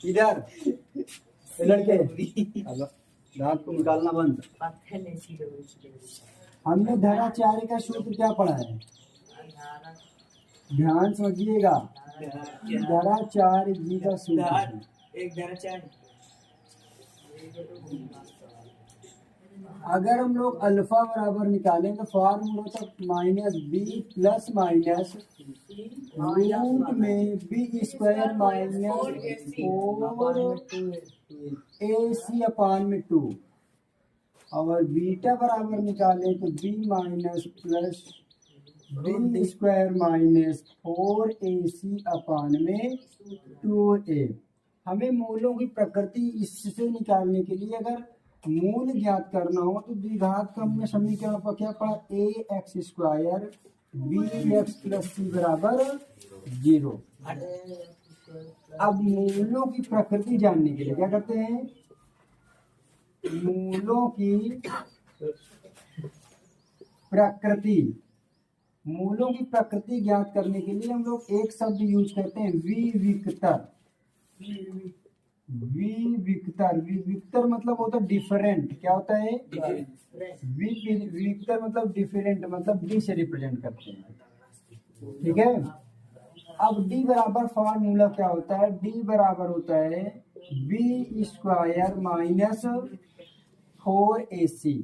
इधर ये लड़के अब दांत को निकालना बंद। हमने धराचार्य का सूत्र क्या पढ़ा है? ध्यान समझिएगा, धराचार्य जी का सूत्र है। एक धराचार्य अगर हम लोग अल्फा बराबर निकालें तो फॉर्मूला तो minus b plus minus root में b square minus 4ac upon में 2 और बीटा बराबर निकालें तो b minus plus b square minus 4ac upon में 2a। हमें मूलों की प्रकृति इससे निकालने के लिए अगर मूल ज्ञात करना हो तो द्विघात का हमने समीकरण पर क्या पढ़ा? A X square B X plus C बराबर 0। अब मूलों की प्रकृति जानने के लिए क्या करते हैं? मूलों की प्रकृति ज्ञात करने के लिए हम लोग एक शब्द यूज करते हैं विविक्तर। विविक्तर मतलब होता है डिफरेंट। क्या होता है? विविक्तर मतलब डिफरेंट, मतलब डी से रिप्रेजेंट करते हैं। ठीक है। अब डी बराबर फॉर्मूला क्या होता है? डी बराबर होता है बी स्क्वायर माइनस 4ac।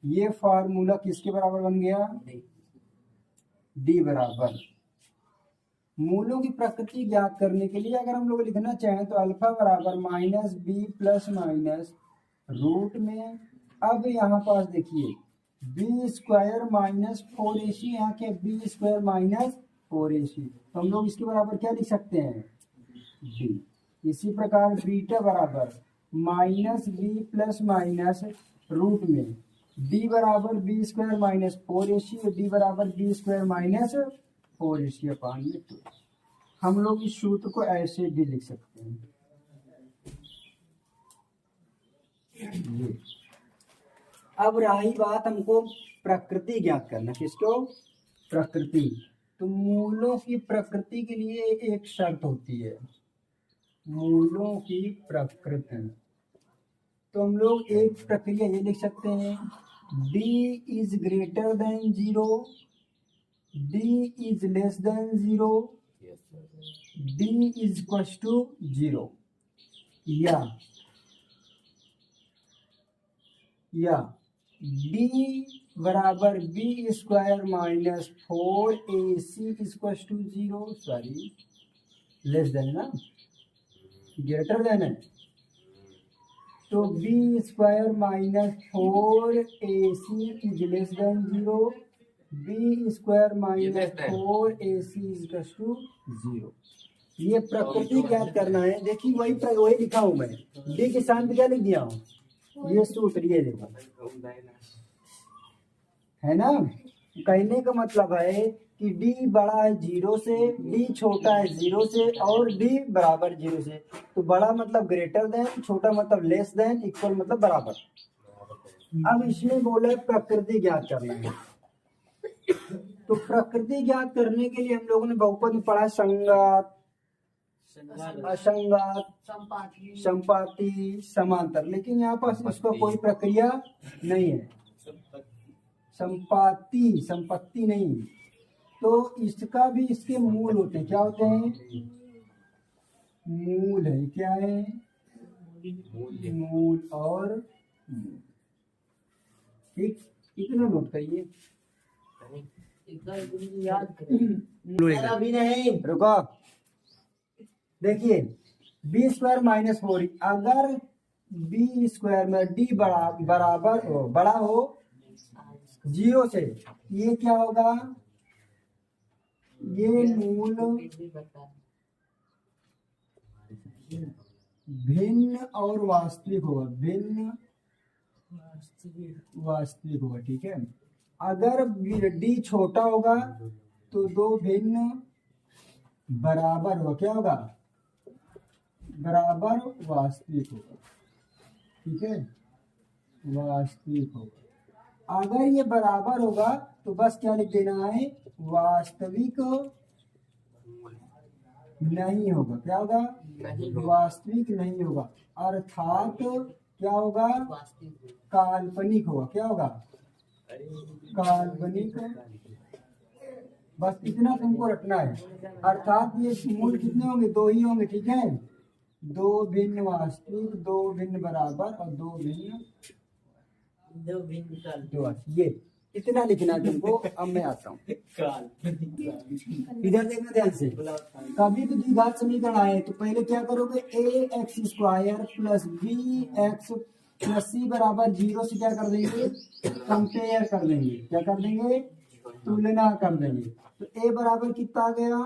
ये फॉर्मूला किसके बराबर बन गया? डी बराबर। मूलों की प्रकृति ज्ञात करने के लिए अगर हम लोग लिखना चाहें तो अल्फा बराबर minus b plus minus root में, अब यहाँ पास देखिए बी स्क्वायर माइनस 4ac, यहाँ के बी स्क्वायर माइनस 4ac, तो हम लोग इसके बराबर क्या लिख सकते हैं? डी। इसी प्रकार बीटा बराबर minus b plus minus root में डी बराबर बी स्क्वायर माइनस 4ac और डी बराबर b square minus 4ac upon में 2। हम लोग इस सूत्र को ऐसे भी लिख सकते हैं। ये अब रही बात हमको प्रकृति ज्ञात करना। किसको? प्रकृति। तो मूलों की प्रकृति के लिए एक शर्त होती है, मूलों की प्रकृति। तो हम लोग एक प्रक्रिया ये लिख सकते हैं, d is greater than 0, d is less than 0, d is equal to 0, या d बराबर b square minus 4ac equal to 0। Sorry, less than ना, ग्रेटर देन है तो b square minus 4ac is less than 0, b square minus 4ac equal to 0। ये प्रकृति ज्ञात करना है। देखिए वही लिखा हूं मैं, डी के साथ क्या लिख दिया हूँ? ये सूत्र, ये देखो है ना। कहने का मतलब है कि d बड़ा है 0 से, d छोटा है 0 से और d बराबर 0 से। तो बड़ा मतलब ग्रेटर देन, छोटा मतलब लेस देन, इक्वल मतलब बराबर। अब इसमें बोले प्रकृति ज्ञात करना है। तो प्रकृति ज्ञात करने के लिए हम लोगों ने बहुपद में पढ़ा संगात, असंगात, संपाति, समांतर। लेकिन यहाँ पर इसका कोई प्रक्रिया नहीं है, संपत्ति नहीं। तो इसका भी इसके मूल होते हैं। क्या होते हैं? मूल है। क्या है? मूल और ठीक, इतना नोट करिए। अभी नहीं, रुको। देखिए बी स्क्वायर माइनस 4, अगर बी स्क्वायर में डी बड़ा हो 0 से, ये क्या होगा? ये मूल भिन्न और वास्तविक होगा, भिन्न वास्तविक होगा। ठीक है। अगर डी छोटा होगा तो दो भिन्न बराबर होगा। क्या होगा? बराबर वास्तविक होगा। ठीक है, वास्तविक होगा। अगर ये बराबर होगा तो बस क्या लिख देना है? वास्तविक नहीं होगा। क्या होगा? वास्तविक नहीं होगा, अर्थात क्या होगा? काल्पनिक होगा। क्या होगा? काल्पनिक। बस इतना तुमको रखना है। अर्थात ये मूल कितने होंगे? दो ही होंगे। ठीक है, दो भिन्न वास्तविक, दो भिन्न बराबर और दो भिन्न दो। ये इतना लिखना है तुमको। अब मैं आता हूँ, इधर देखना ध्यान से। कभी भी द्विघात समीकरण आए तो पहले क्या करोगे? A X square plus B X plus C बराबर 0 से क्या कर देंगे? कंपेयर कर देंगे। क्या कर देंगे? तुलना कर देंगे। तो ए बराबर कितना आ गया?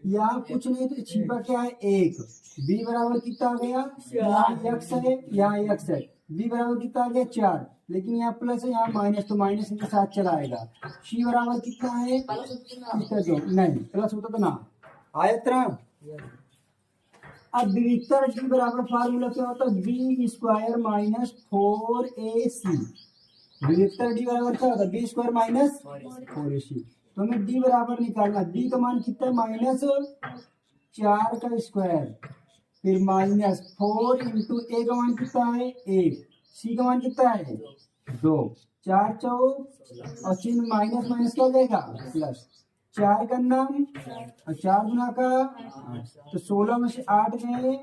यहाँ कुछ नहीं तो छिपा क्या है? 1। बी बराबर कितना आ गया? यहाँ एक्स है, यहाँ एक्स है। बी बराबर कितना आ गया? 4। लेकिन यहाँ प्लस है, यहाँ माइनस, तो माइनस इनके साथ चला आएगा। सी बराबर कितना है? नहीं, प्लस होता तो ना आया इतना। अब विविक्तर डी बराबर फार्मूला क्या होता है? B square minus 4ac। विविक्तर डी बराबर क्या होता है? B square minus 4ac। तो हमें डी बराबर निकालना। बी का मान कितना है? -4 का स्क्वायर, फिर -4 इंटू ए का मान कितना है? 1। सी का मान कितना है? 2। 4 चौक और चिन्ह माइनस माइनस क्या हो जाएगा? प्लस। 4 का नाम और 4 गुना का 8, तो 16 में से 8 गए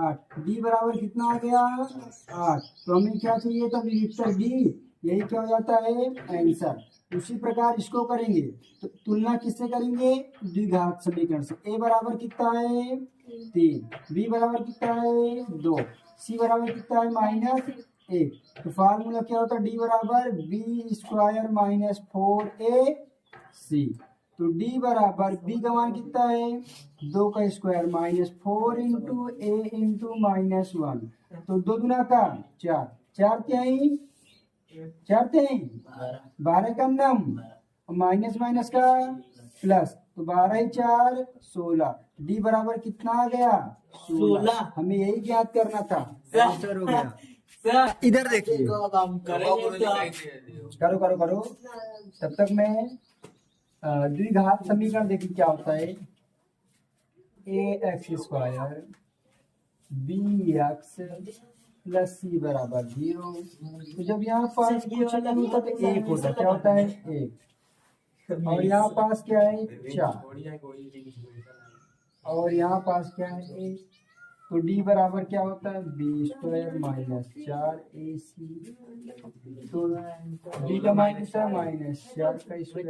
8। डी बराबर कितना आ गया? 8। तो हमें क्या चाहिए था? विविक्तर डी। यही क्या हो जाता है? आंसर। उसी प्रकार इसको करेंगे तो तुलना किससे करेंगे? द्विघात समीकरण से। ए बराबर कितना है? 3। बी बराबर कितना है? 2। सी बराबर कितना है? -1। तो फार्मूला क्या होता है? डी बराबर बी स्क्वायर माइनस 4ac। तो डी बराबर बी का मान कितना है? 2 का स्क्वायर -4 इंटू ए इंटू -1, तो 2 गुना का 4। 4 क्या है? 4 थे 12 का नम माइनस माइनस का प्लस, तो 12 4 16। डी बराबर कितना आ गया? 16। हमें यही ज्ञात करना था। आंसर हो गया। इधर देखिए, करो करो करो। तब तक मैं द्विघात समीकरण देखिए क्या होता है। A X square B X plus C बराबर 0। तो जब यहाँ पास कुछ नहीं होता तो 1 होता। क्या होता है? 1। और यहाँ पास क्या है? 4। और यहाँ पास क्या है? 1। तो डी बराबर क्या होता है? B square minus 4ac। तो डी का मान कितना है? -4 का स्क्वायर।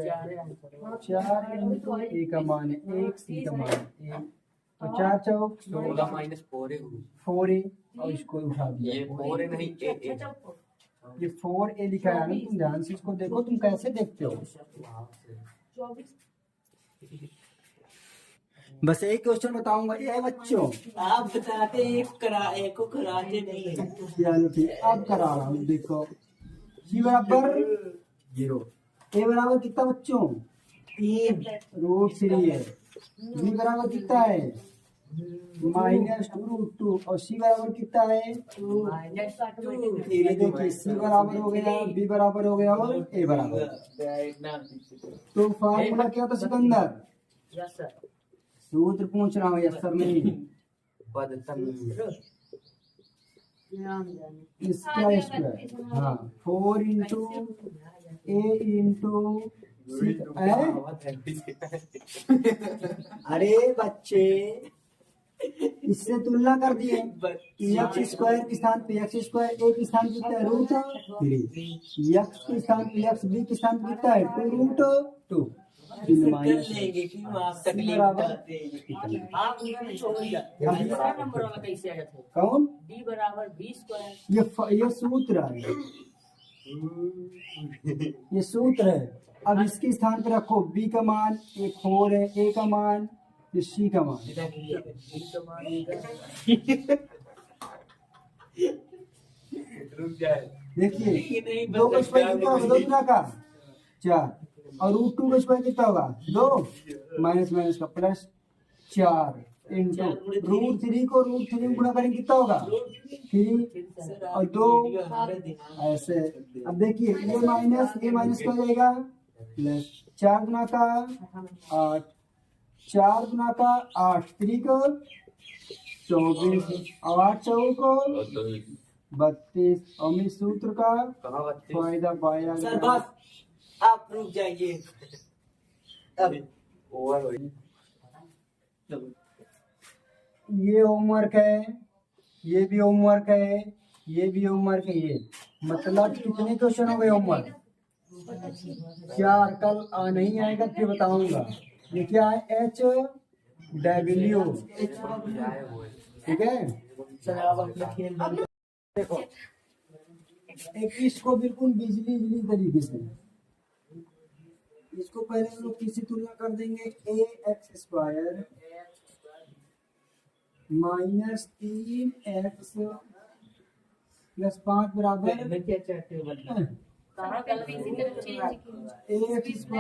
4 इंटू ए का मान है 1, सी का मान है 1, तो 4 चौक 16 4a। और इसको उठा दिया। ये 4a नहीं a। ये 4a लिखा है ना, तुम ध्यान से इसको देखो। तुम कैसे देखते हो? बस एक क्वेश्चन बताऊंगा ये बच्चों। आप बताते एक को कराते नहीं। चलो ठीक, अब करा रहा हूँ। देखो सी बराबर 0, ए बराबर कितना बच्चों? 3√3 है। बी बराबर कितना है? -2√2। और सी बराबर कितना है? 2। देखिए सी बराबर हो गया, बी बराबर हो गया और ए बराबर। तो फार्मूला क्या था सिकंदर? सूत्र पूछ रहा हूँ, यस सर नहीं। इसका स्क्वायर, हाँ 4 इंटू ए इंटू सी। अरे बच्चे इससे तुलना कर दिए। एक्स स्क्वायर के स्थान पे एक्स स्क्वायर, ए के स्थान पे कितना है? √3। एक्स के स्थान पे एक्स, बी के स्थान पे कितना है? 2√2। कौन? डी बराबर बी स्क्वायर। ये सूत्र है। ये सूत्र है। अब इसके स्थान पे रखो बी का मान 4 है, ए का मान, सी का मान। देखिए 2 का स्क्वायर कितना होगा? 2 गुना का 4। और √2 का स्क्वायर कितना होगा? 2 माइनस माइनस का प्लस 4 इंटू √3 को √3 गुणा करेंगे कितना होगा? 3 और 2 ऐसे। अब देखिए ये माइनस क्या हो जाएगा? प्लस 4 गुना का 8 4 गुना का 8 त्रिक 24 और 8 चौक 32 और इस सूत्र का फायदा पाया सर गया। बस आप रुक जाइए अब ओवर हो चलो ये होमवर्क है, ये भी होमवर्क है, ये भी होमवर्क है। ये मतलब कितने क्वेश्चन हो गए होमवर्क? 4। कल नहीं आएगा फिर बताऊंगा। ये क्या है? HW, ठीक है। सर आप अपना खेल देखो एक इसको बिल्कुल बिजली बिजली तरीके से इसको पहले हम लोग किसी तुलना कर देंगे। AX² माइनस 3x प्लस 5 बराबर मैं क्या चाहते हो बताओ AX²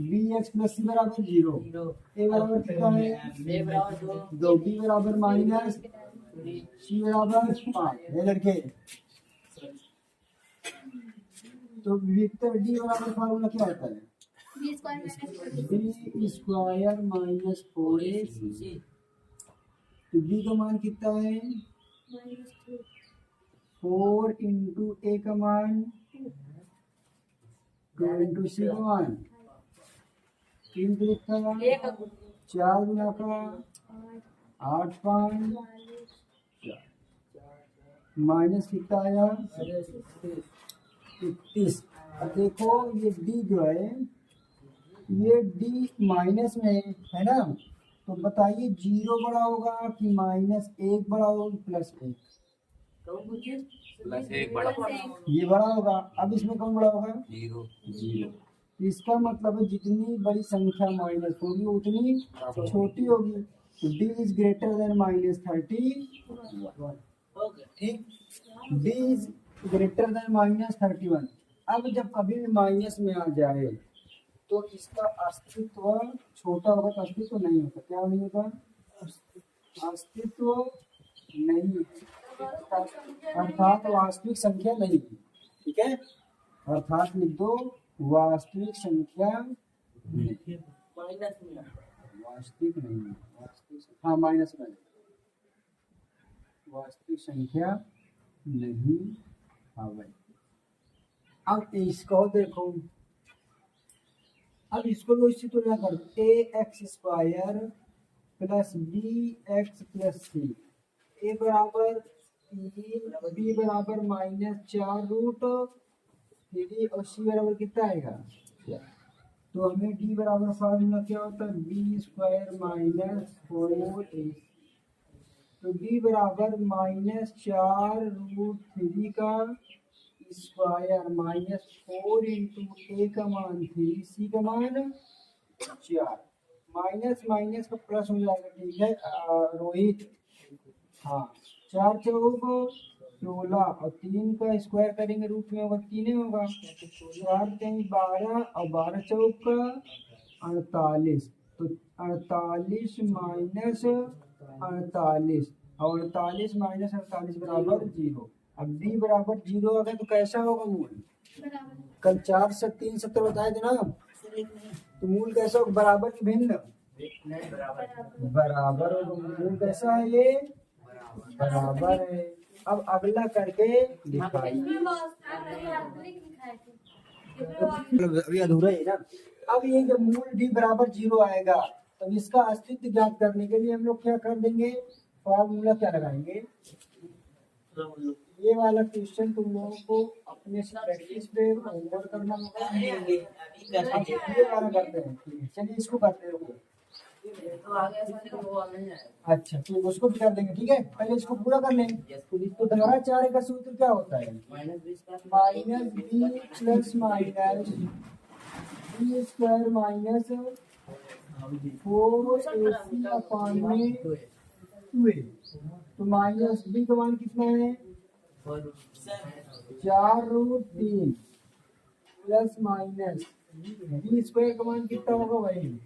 BX प्लस C बराबर 0। A बराबर कितना है? 2। B बराबर माइनस C बराबर 5 है लड़के। तो वेक्टर D बराबर फार्मूला क्या होता है? B square minus 4AC। तो B का मान कितना है? 4 इंटू A का मान 2 इंटू C का मान 3 लिखा 4 गुना का 8 5 माइनस कितना आया? 31। अब देखो ये D जो है ये D माइनस में है ना, तो बताइए 0 बड़ा होगा कि -1 बड़ा होगा प्लस 1? +1 बड़ा ये बड़ा होगा। अब इसमें कौन बड़ा होगा? 0। तो इसका मतलब है जितनी बड़ी संख्या माइनस होगी उतनी छोटी होगी। तो D इज ग्रेटर देन -31। ठीक, D इज ग्रेटर देन -31। अब जब कभी भी माइनस में आ जाए तो इसका अस्तित्व छोटा होगा तो अस्तित्व नहीं होता। क्या नहीं होगा? अस्तित्व नहीं, अर्थात वास्तविक संख्या नहीं। ठीक है, अर्थात लिख दो वास्तविक संख्या नहीं। वास्तविक नहीं, वास्तविक हाँ माइनस में वास्तविक संख्या नहीं। हाँ भाई, अब इसको देखो, अब इसको भी इसी तुलना कर दो। AX² plus BX plus C A बराबर 3 B बराबर -4 रूट 3 और C बराबर कितना आएगा? तो हमें D बराबर फार्मूला क्या होता है? B² minus 4AC। तो D बराबर -4 रूट 3 का स्क्वायर -4 इंटू A का मान 3 C का मान 4। माइनस माइनस का प्लस हो जाएगा। ठीक है रोहित, हाँ 4 चौक 16 और 3 का स्क्वायर करेंगे रूट में होगा 3 होगा। 4 3 12 और 12 चौक का 48। तो 48 माइनस 48 और 48 माइनस 48 बराबर 0। अब D बराबर 0 आ गया तो कैसा होगा मूल? कल 4 से 3 70 बताए थे ना, तो मूल कैसा होगा? बराबर की भिन्न? बराबर होगा। मूल कैसा है? ये बराबर है। अब अगला करके दिखाइए। अभी अधूरा है ना। अब ये जब मूल D बराबर 0 आएगा तब इसका अस्तित्व ज्ञात करने के लिए हम लोग क्या कर देंगे? फॉर्मूला क्या लगाएंगे? ये वाला क्वेश्चन तुम लोगों को अपने से प्रैक्टिस पे होमवर्क करना होगा। अब ये वाला करते हैं। ठीक है, चलिए इसको करते हैं। अच्छा तो उसको भी कर देंगे। ठीक है, पहले इसको पूरा कर लेंगे। तो दोहरा चारे का सूत्र क्या होता है? -B plus minus B square minus 4AC upon में 2A। तो -B का मान कितना है? 4 root 3 plus minus B square का मान कितना होगा भाई?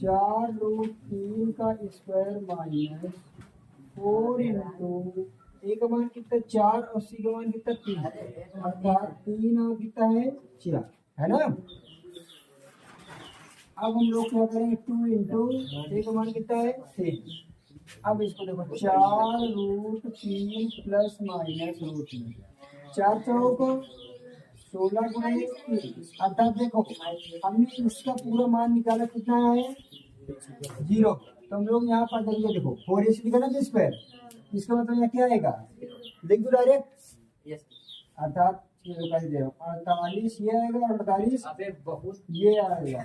4 रूट 3 का स्क्वायर माइनस 4 इंटू A का मान कितना? 4 और C का मान कितना? 3। अर्थात 3 और कितना है? 4 है ना। अब हम लोग क्या करेंगे, 2 इंटू 3 का मान कितना है 3। अब इसको देखो 4√3 प्लस माइनस √3, 4 चौक 16 गुणे 3, अर्थात देखो हमने इसका पूरा मान निकाला कितना है 0। तो हम लोग यहाँ पर देंगे, देखो 4 इस लिखा ना स्क्वायर, इसका मतलब यहाँ क्या आएगा, लिख दो डायरेक्ट, अर्थात 48 ये आएगा, 48 ये आएगा,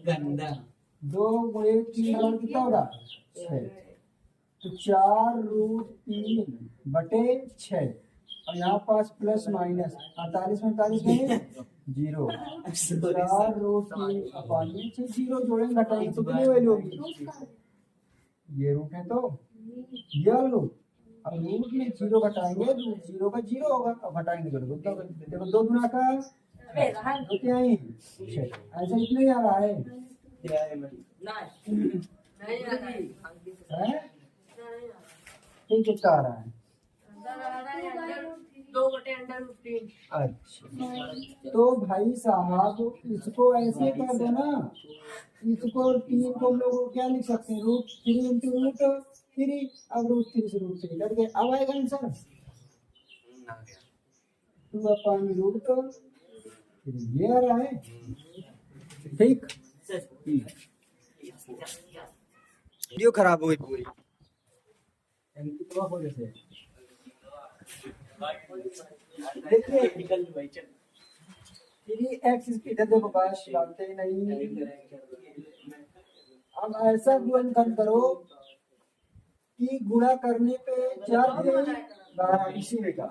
गंदा 2 गुणे 3 बराबर कितना होगा 6। तो 4√3 बटे 6, और यहाँ पास प्लस माइनस 48 में 48 गए 0, 4√3 अपॉन 6, 0 जोड़ेंगे घटाएंगे तो कितनी वैल्यू होगी, ये रूट है तो ये वाला रूट, अब रूट में 0 घटाएंगे रूट 0 का 0 होगा, अब घटाएंगे तो रूट होगा। देखो 2 गुना का 2 क्या है 6, ऐसा इसलिए आ रहा है कितना आ रहा है, 2/√3। अच्छा तो भाई साहब इसको ऐसे कर दो ना, इसको 3 को हम लोग क्या लिख सकते हैं, √3 इंटू √3, अब √3 से √3 कट गए, अब आएगा आंसर 2/√3, ये आ रहा है ठीक। वीडियो खराब हुई पूरी वजह से, देखिए 3x इधर देखो बाश लाते नहीं। अब ऐसा गुणनखंड करो कि गुणा करने पे 4 12 इसी में का,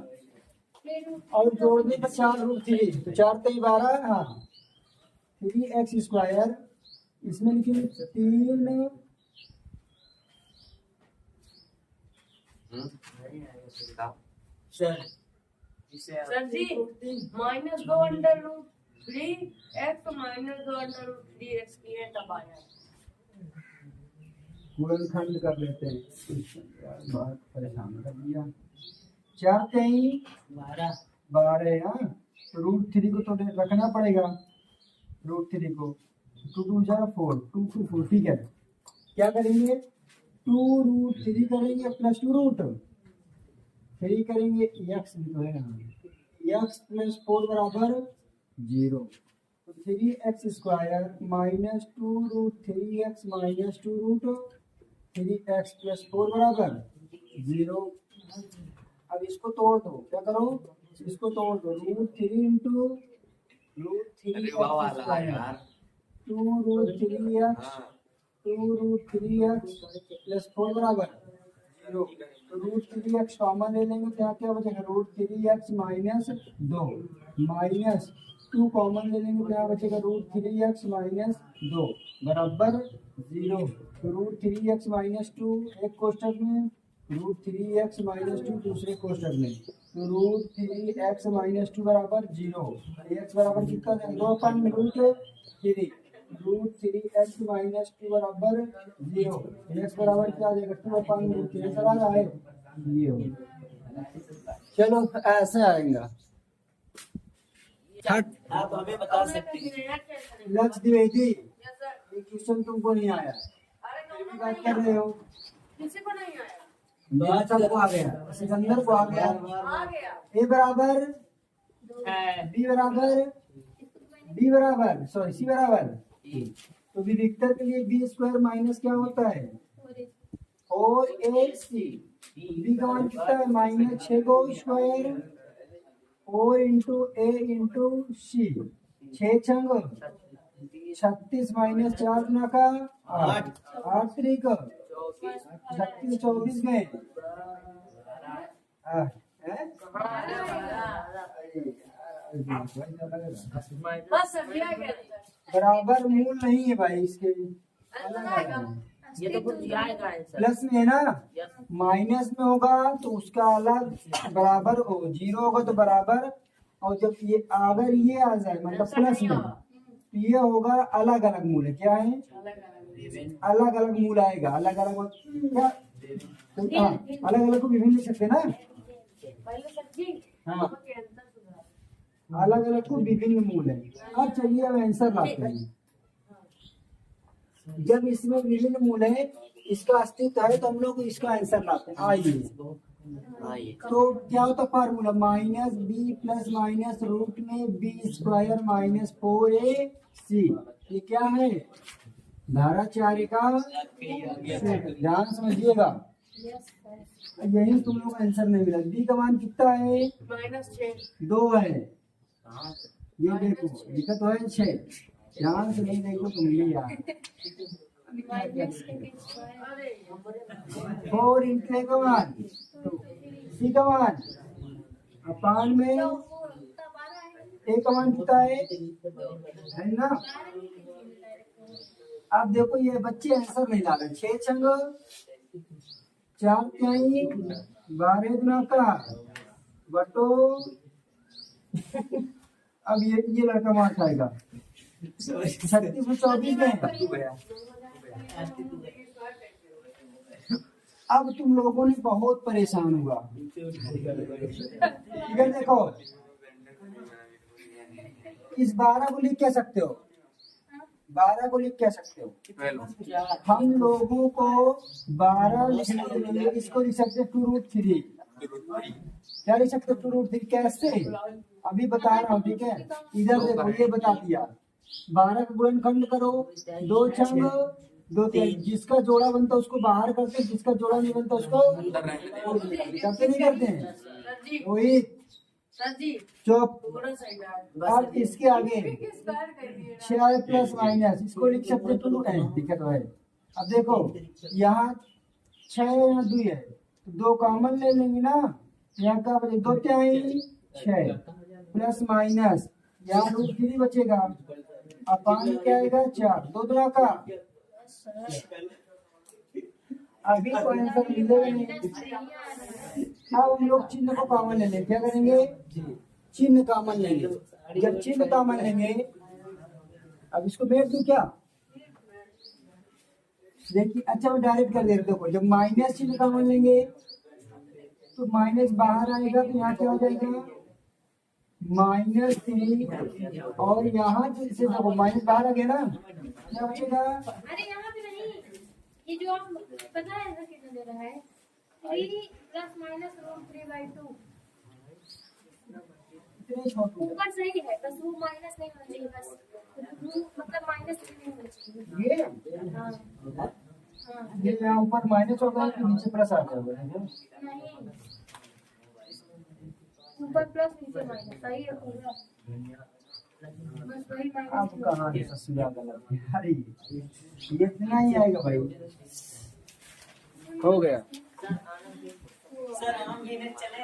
और जोड़ने पे 4√3, तो 4 3 12, हाँ 3x स्क्वायर, इसमें लिखिए 3 सर जी -2√3 x -2√3x की है तब आया। गुणनखंड कर लेते हैं, बहुत परेशान कर दिया। 4 3 12, हाँ तो √3 को तो रखना पड़ेगा, √3 को 2 2 जा 4, 2 2 4, ठीक है। क्या करेंगे 2√3 करेंगे प्लस 2√3 करेंगे, x भी तो है ना, x प्लस 4 बराबर 0, तो 3x square minus 2√3x minus 2√3x plus 4 बराबर 0। अब इसको तोड़ दो, क्या करो इसको तोड़ दो, √3 into √3x square 2√3x 2√3x plus 4 बराबर 0, तो √3x कॉमन ले लेंगे, क्या क्या बचेगा, √3x माइनस 2 माइनस 2 कॉमन ले लेंगे, क्या बचेगा, √3x माइनस 2 बराबर 0, तो √3x माइनस 2 एक कोष्टक में, √3x माइनस 2 दूसरे कोष्टक में, तो √3x माइनस 2 बराबर 0, x बराबर कितना है 2/√3, √3x माइनस 2 बराबर 0, x बराबर क्या आ जाएगा 2/√3, ऐसा आ रहा है ये हो। चलो ऐसे आएगा, आप हमें बता सकते हैं लक्ष्य द्विवेदी ये क्वेश्चन तुमको नहीं आया, बात कर रहे हो, किसी को नहीं आया, बात सबको आ गया, सिकंदर को आ गया, आ गया a बराबर b बराबर सॉरी c बराबर, तो विविक्तर के लिए b स्क्वायर माइनस क्या होता है 4ac, b का मान कितना है -6 को square 4 into a into c, 6 छंग 36 minus 4 गुना का 8 8 3 का 36 24 गए 8 बस दिया गया बराबर मूल नहीं है भाई इसके, ये तो कुछ आएगा आंसर प्लस में है ना, माइनस में होगा तो उसका अलग, बराबर हो 0 होगा तो बराबर, और जब ये अगर ये आ जाए मतलब प्लस में तो ये होगा अलग अलग मूल है, क्या है अलग अलग मूल आएगा, अलग अलग क्या, हाँ अलग अलग को विभिन्न लिख सकते हैं ना, पहले सब्जी हाँ के अंदर सुधार अलग अलग को विभिन्न मूल है। अब चलिए अब आंसर लाते हैं, जब इसमें विभिन्न मूल है, इसका अस्तित्व है, तो हम लोग इसका आंसर लाते हैं। आइए, तो क्या होता है formula, minus b plus minus root में बी स्क्वायर माइनस 4ac। ये क्या है, धारा 4 का सेट। ध्यान समझिएगा, यही तुम लोग आंसर नहीं मिला। बी का मान कितना है, -6 2 है। ये देखो लिखा तो है 6। ध्यान से नहीं देखो तुम भी यार। अरे 4 इंटू ए का मान, सी का मान अपान में ए का मान कितना है ना। अब देखो ये बच्चे आंसर नहीं ला रहे। 6 छंग 4 त्याई 12 गुना का बटो। अब ये लड़का मार खाएगा। 36 में 24 में। अब तुम लोगों ने बहुत परेशान हुआ। इधर देखो, इस 12 को लिख क्या सकते हो, 12 को लिख क्या सकते हो। हम लोगों को 12 लिखने के लिए इसको लिख सकते हैं 2√3। क्या लिख सकते हो 2√3? कैसे, अभी बता रहा हूँ, ठीक है। इधर देखो, ये बता दिया। 12 का गुणनखंड करो, 2 छंग 2 त्याई, जिसका जोड़ा बनता है उसको बाहर करते हैं, जिसका जोड़ा नहीं बनता उसको करते नहीं करते हैं। वही चुप। अब इसके आगे 6 प्लस माइनस, इसको लिख सकते हैं 2 है, दिक्कत है। अब देखो यहाँ 6 यहाँ 2 है, तो 2 कॉमन ले लेंगे ना। यहाँ का बचे 2 त्याई 6 प्लस माइनस, यहाँ √3 बचेगा। अब पानी क्या आएगा 4, 2 दूना का। अभी तो आंसर मिलेगा नहीं। अब हम लोग चिन्ह को कॉमन ले लेंगे। क्या करेंगे, चिन्ह कॉमन लेंगे। जब चिन्ह कॉमन लेंगे, अब इसको मेट दूं क्या, देखिए। अच्छा मैं डायरेक्ट कर दे रहा हूं। देखो जब माइनस चिन्ह कॉमन लेंगे तो माइनस बाहर आएगा, तो यहाँ क्या हो जाएगा -3। और यहाँ से देखो माइनस बाहर आ गया ना, क्या बचेगा। अरे यहाँ पे नहीं, ये जो आप पता है ना कितना दे रहा है, 3 + -√3/2। इतने छोटे ऊपर सही है, बस वो माइनस नहीं होना चाहिए, बस मतलब -3 नहीं होना चाहिए। ये हाँ हाँ ये यहाँ ऊपर माइनस होगा तो नीचे प्लस आ जाएगा। नहीं, ऊपर प्लस नीचे माइनस, सही है पूरा, बस वही अब माइनस। कहाँ है ससुरा गलत है। अरे ये इतना ही आएगा भाई, हो गया। सर हम गिने चले।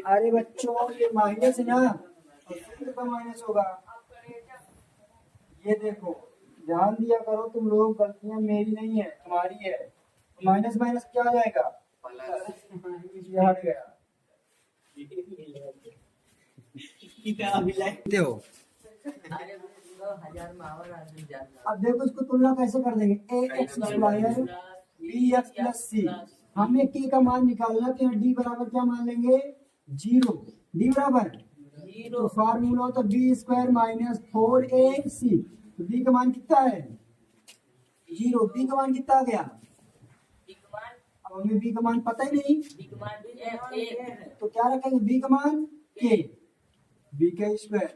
अरे बच्चों ये माइनस है ना, और सूत्र का माइनस होगा। ये देखो ध्यान दिया करो तुम लोग, गलतियां मेरी नहीं है तुम्हारी है। माइनस माइनस क्या आ जाएगा, ये हट गया। देखो अब देखो इसको तुलना कैसे कर देंगे। ax² bx + c, हमें k का मान निकालना, तो d बराबर क्या मान लेंगे 0। d बराबर 0, तो फार्मूला होता b² - 4ac। तो d का मान कितना है 0, d का मान कितना आ गया। अब हमें b का मान पता ही नहीं, तो क्या रखेंगे b का मान k, bk²।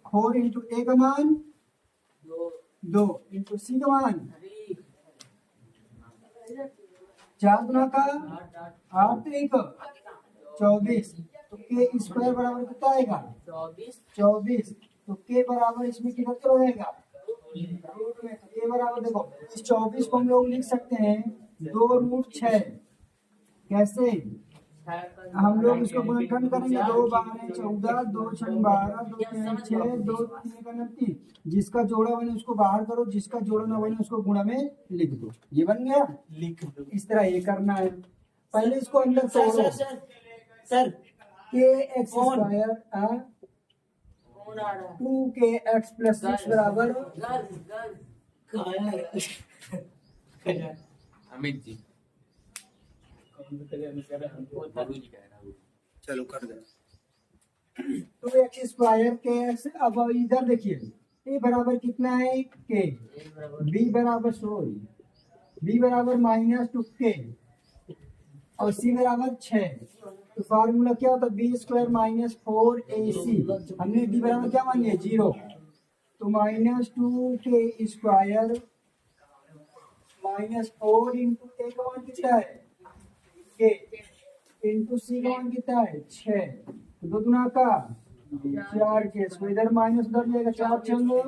4 इंटू a का मान 2 इंटू c का मान 4 गुना का 8 1 24। तो k² बराबर कितना आएगा 24। तो k बराबर इसमें किधर चला जाएगा रूट में। तो k बराबर देखो इस 24 को हम लोग लिख सकते हैं 2√6। कैसे, हम लोग इसको गुणनखंड करेंगे। 2 12 14, 2 6 12, 2 3 6, 2 3 3। जिसका जोड़ा बने उसको बाहर करो, जिसका जोड़ा ना बने उसको गुणा में लिख दो। ये बन गया, लिख दो। इस तरह ये करना है। पहले इसको अंदर सर तोड़ो। Sir sir sir kx² 2kx + 6 बराबर अमित जी चलो कर दे 2x² kx। अब इधर देखिए ए बराबर कितना है के, बी बराबर बी बराबर -2k और सी बराबर 6। तो फार्मूला क्या होता है, बी स्क्वायर -4ac। हमने डी बराबर क्या मान लिया 0, तो -2k स्क्वायर -4 इंटू ए का मान कितना है के इंटू सी का मान कितना है 6, तो दो गुना का 4k, तो इधर माइनस उधर जाएगा, 4 छंगे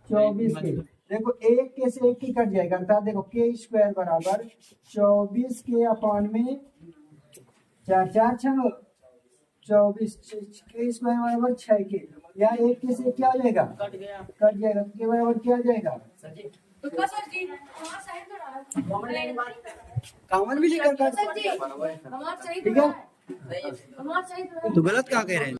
24 के। देखो एक के से एक ही कट जाएगा, अर्थात देखो के स्क्वायर बराबर 24 के अपान में 4 4 छंगे 24, के स्क्वायर बराबर 6 के। यहाँ एक के से क्या आ जाएगा, कट गया। कट जाएगा, तो के बराबर क्या आ जाएगा, तो क्या सर जी हमारा सही तो रहा कॉमन लेने के बाद कॉमन भी लेकर काट सर जी सकते हैं। हमारा सही ठीक तो है, है, हमारा सही तो है। तो गलत क्या कह रहे हैं।